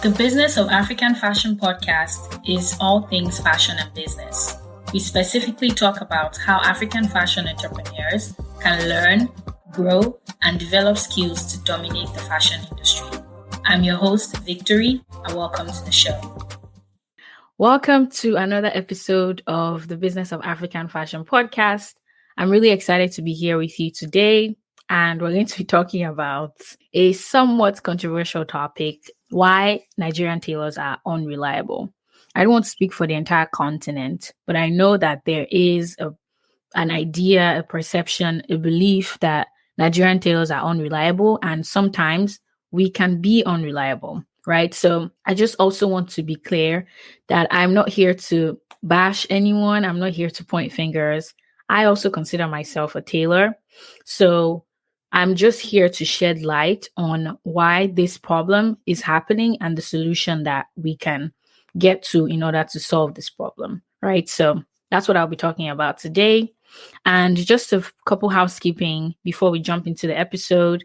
The Business of African Fashion podcast is all things fashion and business. We specifically talk about how African fashion entrepreneurs can learn, grow, and develop skills to dominate the fashion industry. I'm your host, Victory, and welcome to the show. Welcome to another episode of the Business of African Fashion podcast. I'm really excited to be here with you today, and we're going to be talking about a somewhat controversial topic: why Nigerian tailors are unreliable. I don't want to speak for the entire continent, but I know that there is an idea, a perception, a belief that Nigerian tailors are unreliable, and sometimes we can be unreliable, right? So I just also want to be clear that I'm not here to bash anyone. I'm not here to point fingers. I also consider myself a tailor. So I'm just here to shed light on why this problem is happening and the solution that we can get to in order to solve this problem, right? So that's what I'll be talking about today. And just a couple housekeeping before we jump into the episode.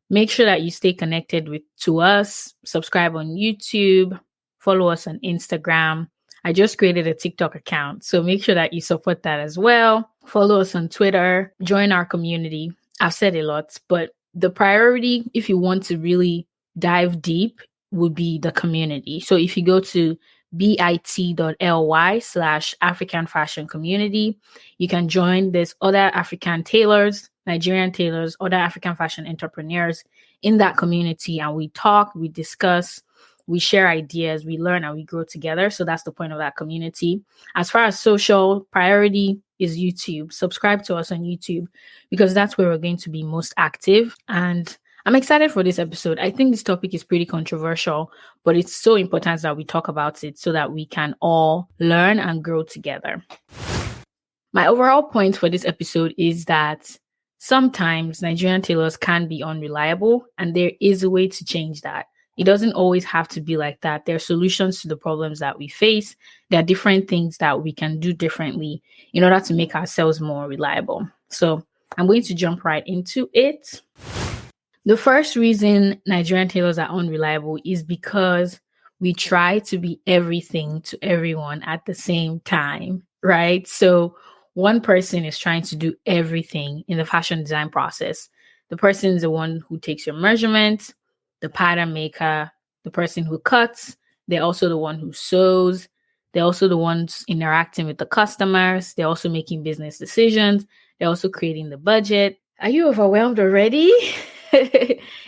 Make sure that you stay connected to us, subscribe on YouTube, follow us on Instagram. I just created a TikTok account, so make sure that you support that as well. Follow us on Twitter, join our community. I've said a lot, but the priority, if you want to really dive deep, would be the community. So if you go to bit.ly/African Fashion Community, you can join this other African tailors, Nigerian tailors, other African fashion entrepreneurs in that community. And we talk, we discuss, we share ideas, we learn, and we grow together. So that's the point of that community. As far as social, priority is YouTube. Subscribe to us on YouTube because that's where we're going to be most active. And I'm excited for this episode. I think this topic is pretty controversial, but it's so important that we talk about it so that we can all learn and grow together. My overall point for this episode is that sometimes Nigerian tailors can be unreliable, and there is a way to change that. It doesn't always have to be like that. There are solutions to the problems that we face. There are different things that we can do differently in order to make ourselves more reliable. So I'm going to jump right into it. The first reason Nigerian tailors are unreliable is because we try to be everything to everyone at the same time, right? So one person is trying to do everything in the fashion design process. The person is the one who takes your measurements, the pattern maker, the person who cuts. They're also the one who sews. They're also the ones interacting with the customers. They're also making business decisions. They're also creating the budget. Are you overwhelmed already?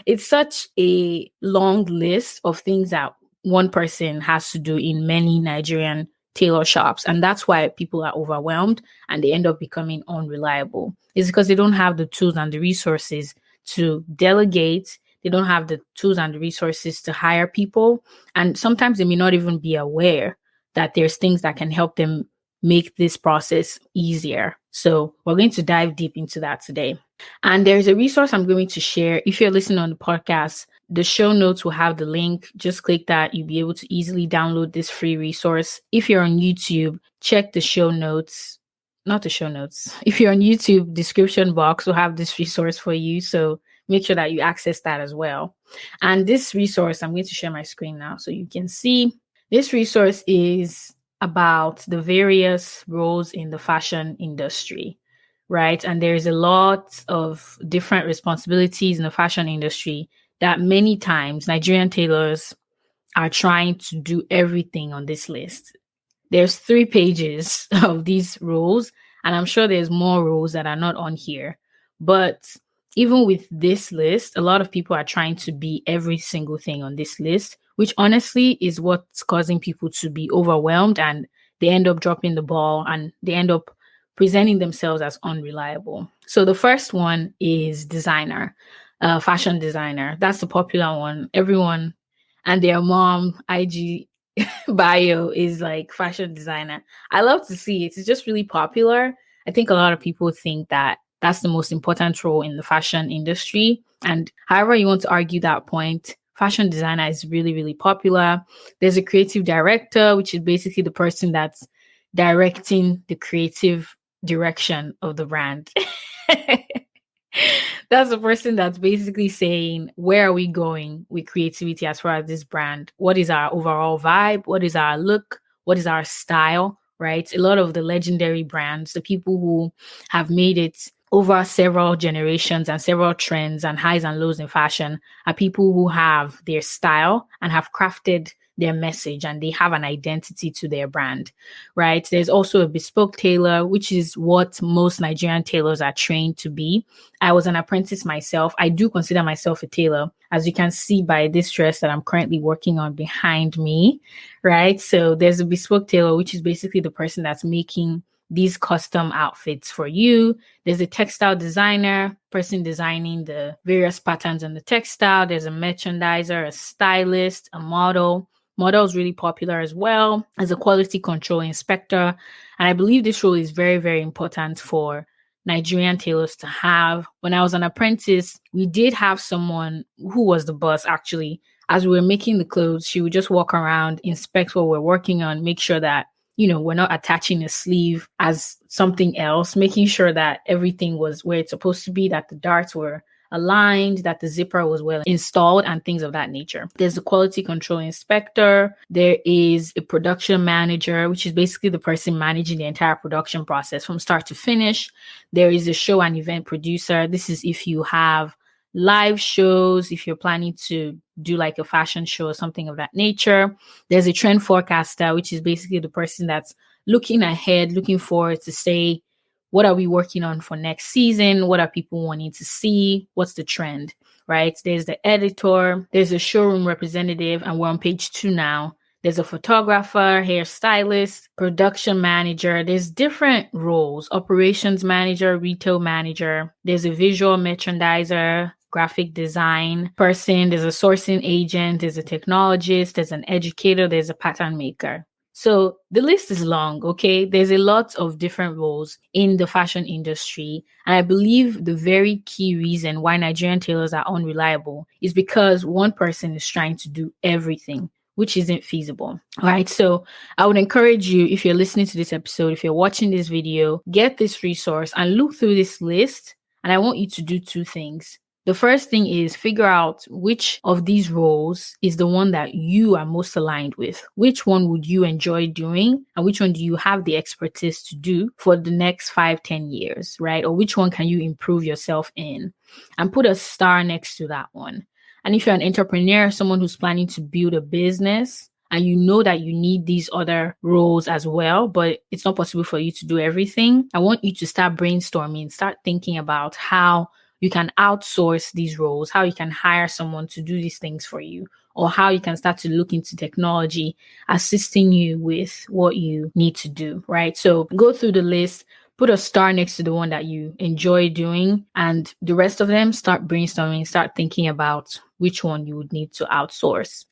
It's such a long list of things that one person has to do in many Nigerian tailor shops. And that's why people are overwhelmed and they end up becoming unreliable. It's because they don't have the tools and the resources to delegate. They don't have the tools and the resources to hire people. And sometimes they may not even be aware that there's things that can help them make this process easier. So we're going to dive deep into that today. And there's a resource I'm going to share. If you're listening on the podcast, the show notes will have the link. Just click that. You'll be able to easily download this free resource. If you're on YouTube, check the show notes. Not the show notes. If you're on YouTube, description box will have this resource for you. So make sure that you access that as well. And this resource, I'm going to share my screen now so you can see. This resource is about the various roles in the fashion industry, right? And there's a lot of different responsibilities in the fashion industry that many times Nigerian tailors are trying to do everything on this list. There's 3 pages of these roles, and I'm sure there's more roles that are not on here. But even with this list, a lot of people are trying to be every single thing on this list, which honestly is what's causing people to be overwhelmed, and they end up dropping the ball and they end up presenting themselves as unreliable. So the first one is designer, fashion designer. That's the popular one. Everyone and their mom IG bio is like fashion designer. I love to see it. It's just really popular. I think a lot of people think that that's the most important role in the fashion industry. And however you want to argue that point, fashion designer is really, really popular. There's a creative director, which is basically the person that's directing the creative direction of the brand. That's the person that's basically saying, where are we going with creativity as far as this brand? What is our overall vibe? What is our look? What is our style? Right? A lot of the legendary brands, the people who have made it over several generations and several trends and highs and lows in fashion are people who have their style and have crafted their message, and they have an identity to their brand, right? There's also a bespoke tailor, which is what most Nigerian tailors are trained to be. I was an apprentice myself. I do consider myself a tailor, as you can see by this dress that I'm currently working on behind me, right? So there's a bespoke tailor, which is basically the person that's making these custom outfits for you. There's a textile designer, person designing the various patterns on the textile. There's a merchandiser, a stylist, a model. Model is really popular as well, as a quality control inspector. And I believe this role is very, very important for Nigerian tailors to have. When I was an apprentice, we did have someone who was the boss actually. As we were making the clothes, she would just walk around, inspect what we're working on, make sure that we're not attaching a sleeve as something else, making sure that everything was where it's supposed to be, that the darts were aligned, that the zipper was well installed, and things of that nature. There's a quality control inspector. There is a production manager, which is basically the person managing the entire production process from start to finish. There is a show and event producer. This is if you have live shows, if you're planning to do like a fashion show or something of that nature. There's a trend forecaster, which is basically the person that's looking ahead, looking forward to say, what are we working on for next season? What are people wanting to see? What's the trend, right? There's the editor, there's a showroom representative, and we're on page 2 now. There's a photographer, hairstylist, production manager. There's different roles, operations manager, retail manager. There's a visual merchandiser, graphic design person. There's a sourcing agent. There's a technologist. There's an educator. There's a pattern maker. So the list is long, okay? There's a lot of different roles in the fashion industry. And I believe the very key reason why Nigerian tailors are unreliable is because one person is trying to do everything, which isn't feasible, right? So I would encourage you, if you're listening to this episode, if you're watching this video, get this resource and look through this list. And I want you to do 2 things. The first thing is figure out which of these roles is the one that you are most aligned with. Which one would you enjoy doing? And which one do you have the expertise to do for the next 5-10 years, right? Or which one can you improve yourself in? And put a star next to that one. And if you're an entrepreneur, someone who's planning to build a business, and you know that you need these other roles as well, but it's not possible for you to do everything, I want you to start brainstorming, start thinking about how you can outsource these roles, how you can hire someone to do these things for you, or how you can start to look into technology assisting you with what you need to do, right? So go through the list, put a star next to the one that you enjoy doing, and the rest of them, start brainstorming, start thinking about which one you would need to outsource.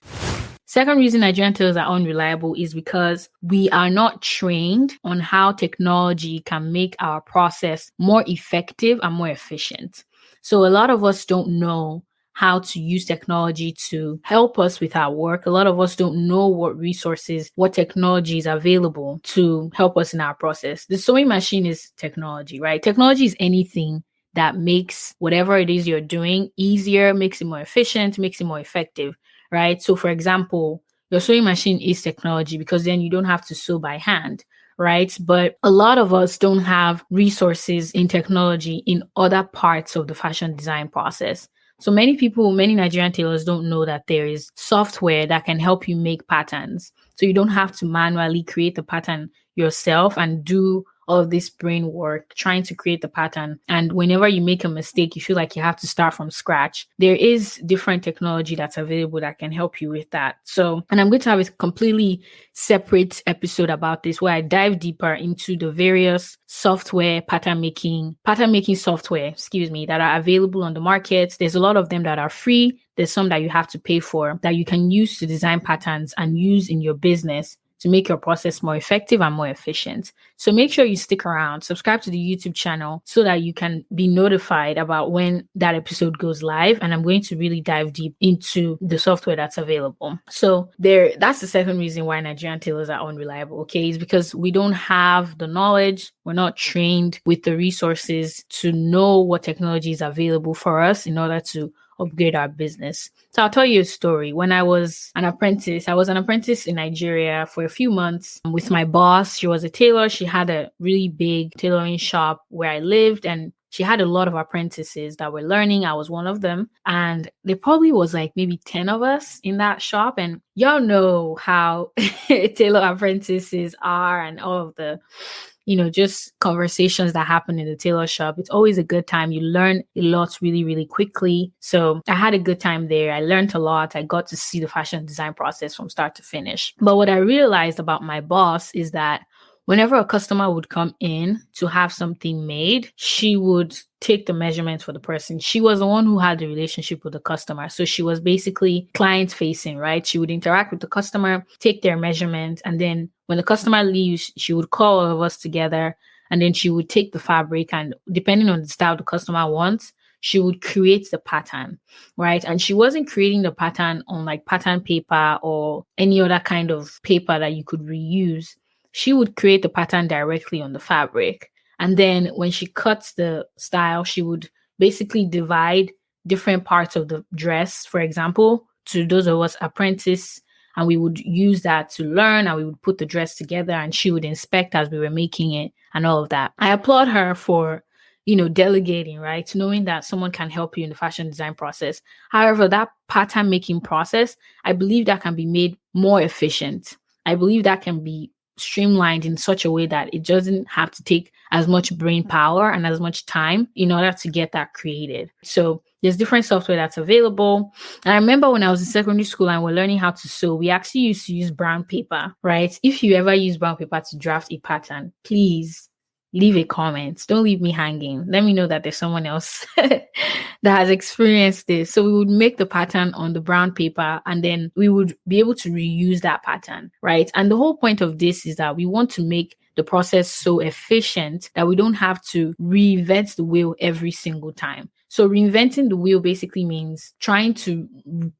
Second reason Nigerian tailors are unreliable is because we are not trained on how technology can make our process more effective and more efficient. So a lot of us don't know how to use technology to help us with our work. A lot of us don't know what resources, what technology is available to help us in our process. The sewing machine is technology, right? Technology is anything that makes whatever it is you're doing easier, makes it more efficient, makes it more effective, right? So for example, your sewing machine is technology because then you don't have to sew by hand, right? But a lot of us don't have resources in technology in other parts of the fashion design process. So many Nigerian tailors don't know that there is software that can help you make patterns. So you don't have to manually create the pattern yourself and do all of this brain work trying to create the pattern. And whenever you make a mistake, you feel like you have to start from scratch. There is different technology that's available that can help you with that. So, and I'm going to have a completely separate episode about this where I dive deeper into the various software, pattern making software, that are available on the market. There's a lot of them that are free. There's some that you have to pay for that you can use to design patterns and use in your business to make your process more effective and more efficient. So make sure you stick around, subscribe to the YouTube channel so that you can be notified about when that episode goes live. And I'm going to really dive deep into the software that's available. So that's the second reason why Nigerian tailors are unreliable, okay? Is because we don't have the knowledge. We're not trained with the resources to know what technology is available for us in order to upgrade our business. So I'll tell you a story. When I was an apprentice in Nigeria for a few months with my boss. She was a tailor. She had a really big tailoring shop where I lived, and she had a lot of apprentices that were learning. I was one of them. And there probably was like maybe 10 of us in that shop. And y'all know how tailor apprentices are and all of the just conversations that happen in the tailor shop. It's always a good time. You learn a lot really, really quickly. So I had a good time there. I learned a lot. I got to see the fashion design process from start to finish. But what I realized about my boss is that whenever a customer would come in to have something made, she would take the measurements for the person. She was the one who had the relationship with the customer. So she was basically client facing, right? She would interact with the customer, take their measurement, and then when the customer leaves, she would call all of us together, and then she would take the fabric, and depending on the style the customer wants, she would create the pattern, right? And she wasn't creating the pattern on like pattern paper or any other kind of paper that you could reuse. She would create the pattern directly on the fabric. And then when she cuts the style, she would basically divide different parts of the dress, for example, to those of us apprentice, and we would use that to learn, and we would put the dress together, and she would inspect as we were making it and all of that. I applaud her for, delegating, right? Knowing that someone can help you in the fashion design process. However, that pattern making process, I believe that can be made more efficient. I believe that can be streamlined in such a way that it doesn't have to take as much brain power and as much time in order to get that created. So there's different software that's available. And I remember when I was in secondary school and we're learning how to sew, we actually used to use brown paper, right? If you ever use brown paper to draft a pattern, please leave a comment. Don't leave me hanging. Let me know that there's someone else that has experienced this. So we would make the pattern on the brown paper, and then we would be able to reuse that pattern, right? And the whole point of this is that we want to make the process so efficient that we don't have to reinvent the wheel every single time. So reinventing the wheel basically means trying to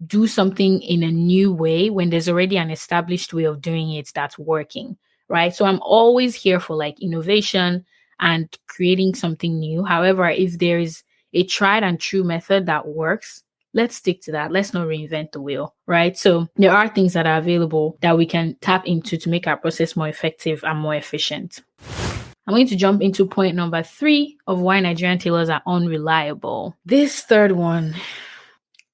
do something in a new way when there's already an established way of doing it that's working. Right. So I'm always here for like innovation and creating something new. However, if there is a tried and true method that works, let's stick to that. Let's not reinvent the wheel. Right. So there are things that are available that we can tap into to make our process more effective and more efficient. I'm going to jump into point number 3 of why Nigerian tailors are unreliable. This third one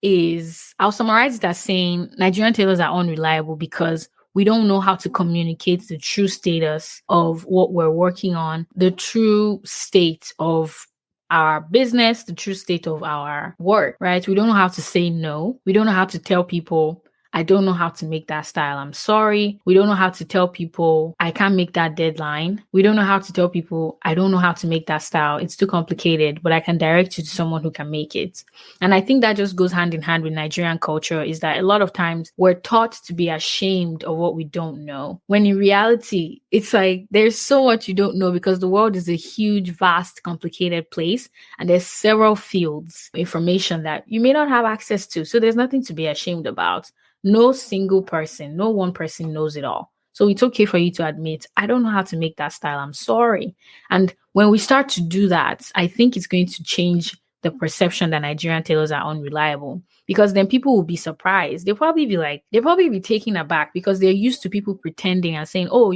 is, I'll summarize it as saying Nigerian tailors are unreliable because we don't know how to communicate the true status of what we're working on, the true state of our business, the true state of our work, right? We don't know how to say no. We don't know how to tell people, I don't know how to make that style. I'm sorry. We don't know how to tell people, I can't make that deadline. We don't know how to tell people, I don't know how to make that style. It's too complicated, but I can direct you to someone who can make it. And I think that just goes hand in hand with Nigerian culture, is that a lot of times we're taught to be ashamed of what we don't know. When in reality, it's like there's so much you don't know because the world is a huge, vast, complicated place. And there's several fields of information that you may not have access to. So there's nothing to be ashamed about. No single person, no one person knows it all. So it's okay for you to admit, I don't know how to make that style. I'm sorry. And when we start to do that, I think it's going to change the perception that Nigerian tailors are unreliable, because then people will be surprised. They'll probably be taken aback because they're used to people pretending and saying, oh,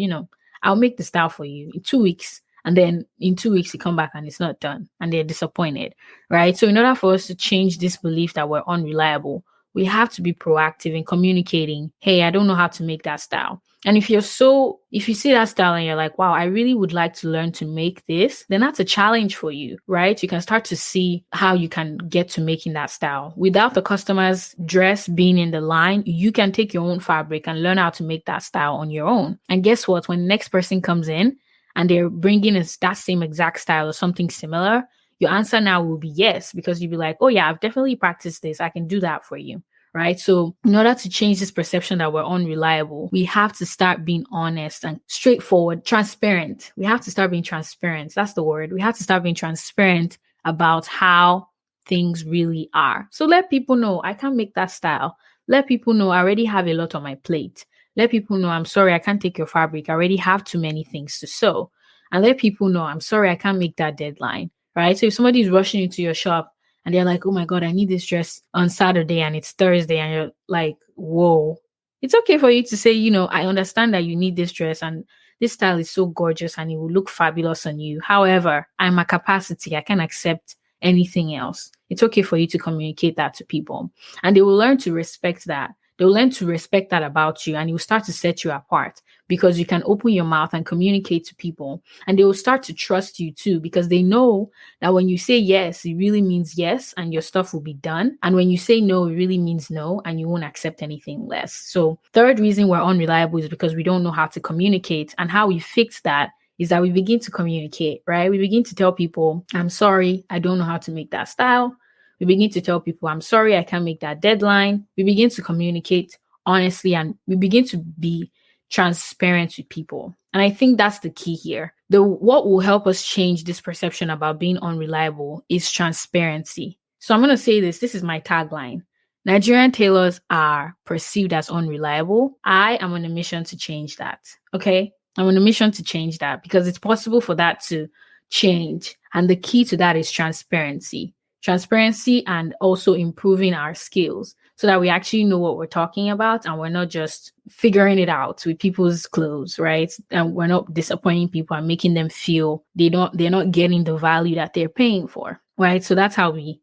I'll make the style for you in 2 weeks. And then in 2 weeks, you come back and it's not done and they're disappointed, right? So in order for us to change this belief that we're unreliable, we have to be proactive in communicating, hey, I don't know how to make that style. And if you see that style and you're like, wow, I really would like to learn to make this, then that's a challenge for you, right? You can start to see how you can get to making that style. Without the customer's dress being in the line, you can take your own fabric and learn how to make that style on your own. And guess what? When the next person comes in and they're bringing that same exact style or something similar, your answer now will be yes, because you'll be like, oh yeah, I've definitely practiced this. I can do that for you, right? So in order to change this perception that we're unreliable, we have to start being honest and straightforward, transparent. We have to start being transparent. That's the word. We have to start being transparent about how things really are. So let people know I can't make that style. Let people know I already have a lot on my plate. Let people know I'm sorry, I can't take your fabric. I already have too many things to sew. And let people know I'm sorry, I can't make that deadline, right? So if somebody is rushing into your shop and they're like, oh my God, I need this dress on Saturday and it's Thursday, and you're like, whoa, it's okay for you to say, I understand that you need this dress and this style is so gorgeous and it will look fabulous on you. However, I'm a capacity. I can't accept anything else. It's okay for you to communicate that to people. And they will learn to respect that. They'll learn to respect that about you, and it will start to set you apart because you can open your mouth and communicate to people, and they will start to trust you too, because they know that when you say yes, it really means yes and your stuff will be done. And when you say no, it really means no and you won't accept anything less. So third reason we're unreliable is because we don't know how to communicate, and how we fix that is that we begin to communicate, right? We begin to tell people, I'm sorry, I don't know how to make that style. We begin to tell people, I'm sorry, I can't make that deadline. We begin to communicate honestly, and we begin to be transparent with people. And I think that's the key here. What will help us change this perception about being unreliable is transparency. So I'm going to say this. This is my tagline. Nigerian tailors are perceived as unreliable. I am on a mission to change that. Okay? I'm on a mission to change that because it's possible for that to change. And the key to that is transparency. Transparency and also improving our skills so that we actually know what we're talking about and we're not just figuring it out with people's clothes, right? And we're not disappointing people and making them feel they're not getting the value that they're paying for, right? So that's how we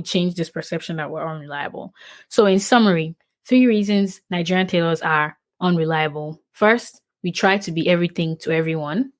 change this perception that we're unreliable. So in summary, 3 reasons Nigerian tailors are unreliable. First, we try to be everything to everyone.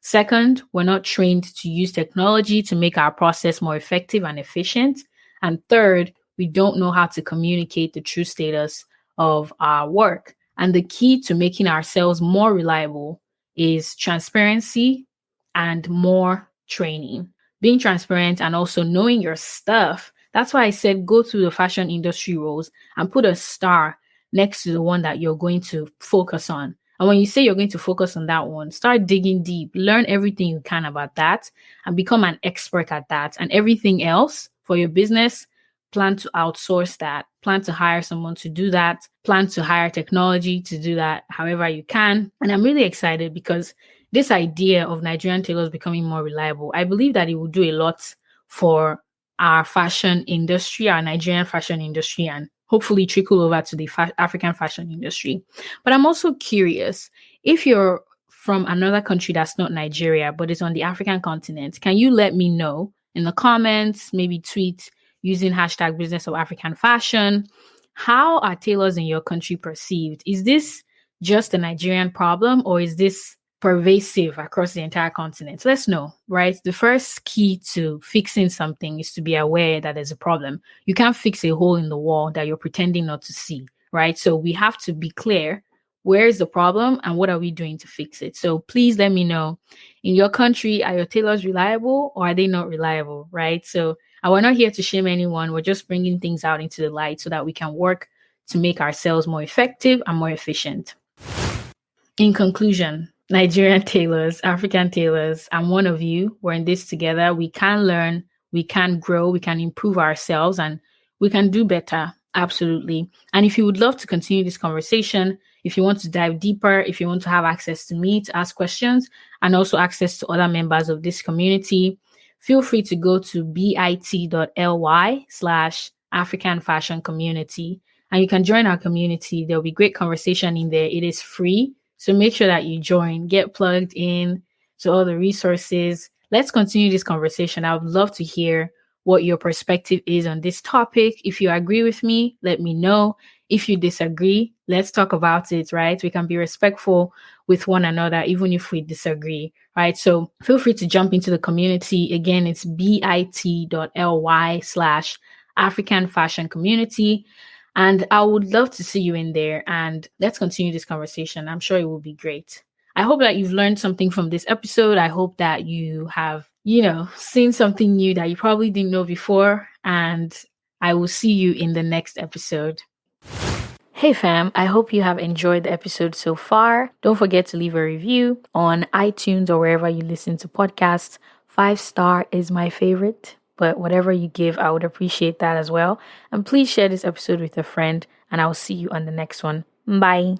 Second, we're not trained to use technology to make our process more effective and efficient. And third, we don't know how to communicate the true status of our work. And the key to making ourselves more reliable is transparency and more training. Being transparent and also knowing your stuff. That's why I said go through the fashion industry roles and put a star next to the one that you're going to focus on. And when you say you're going to focus on that one, start digging deep, learn everything you can about that and become an expert at that. And everything else for your business, plan to outsource that, plan to hire someone to do that, plan to hire technology to do that however you can. And I'm really excited because this idea of Nigerian tailors becoming more reliable, I believe that it will do a lot for our fashion industry, our Nigerian fashion industry, and hopefully trickle over to the African fashion industry. But I'm also curious, if you're from another country that's not Nigeria, but is on the African continent, can you let me know in the comments, maybe tweet using hashtag Business of African Fashion? How are tailors in your country perceived? Is this just a Nigerian problem, or is this pervasive across the entire continent? Let's know, right? The first key to fixing something is to be aware that there's a problem. You can't fix a hole in the wall that you're pretending not to see, right? So we have to be clear, where is the problem and what are we doing to fix it? So please let me know, in your country, are your tailors reliable or are they not reliable, right? So we're not here to shame anyone. We're just bringing things out into the light so that we can work to make ourselves more effective and more efficient. In conclusion, Nigerian tailors, African tailors, I'm one of you. We're in this together. We can learn, we can grow, we can improve ourselves, and we can do better. Absolutely. And if you would love to continue this conversation, if you want to dive deeper, if you want to have access to me to ask questions and also access to other members of this community, feel free to go to bit.ly/African Fashion Community, and you can join our community. There'll be great conversation in there. It is free. So make sure that you join, get plugged in to all the resources. Let's continue this conversation. I would love to hear what your perspective is on this topic. If you agree with me, let me know. If you disagree, let's talk about it, right? We can be respectful with one another, even if we disagree, right? So feel free to jump into the community. Again, it's bit.ly/African Fashion Community. And I would love to see you in there, and let's continue this conversation. I'm sure it will be great. I hope that you've learned something from this episode. I hope that you have, seen something new that you probably didn't know before. And I will see you in the next episode. Hey fam, I hope you have enjoyed the episode so far. Don't forget to leave a review on iTunes or wherever you listen to podcasts. 5-star is my favorite, but whatever you give, I would appreciate that as well. And please share this episode with a friend, and I'll see you on the next one. Bye.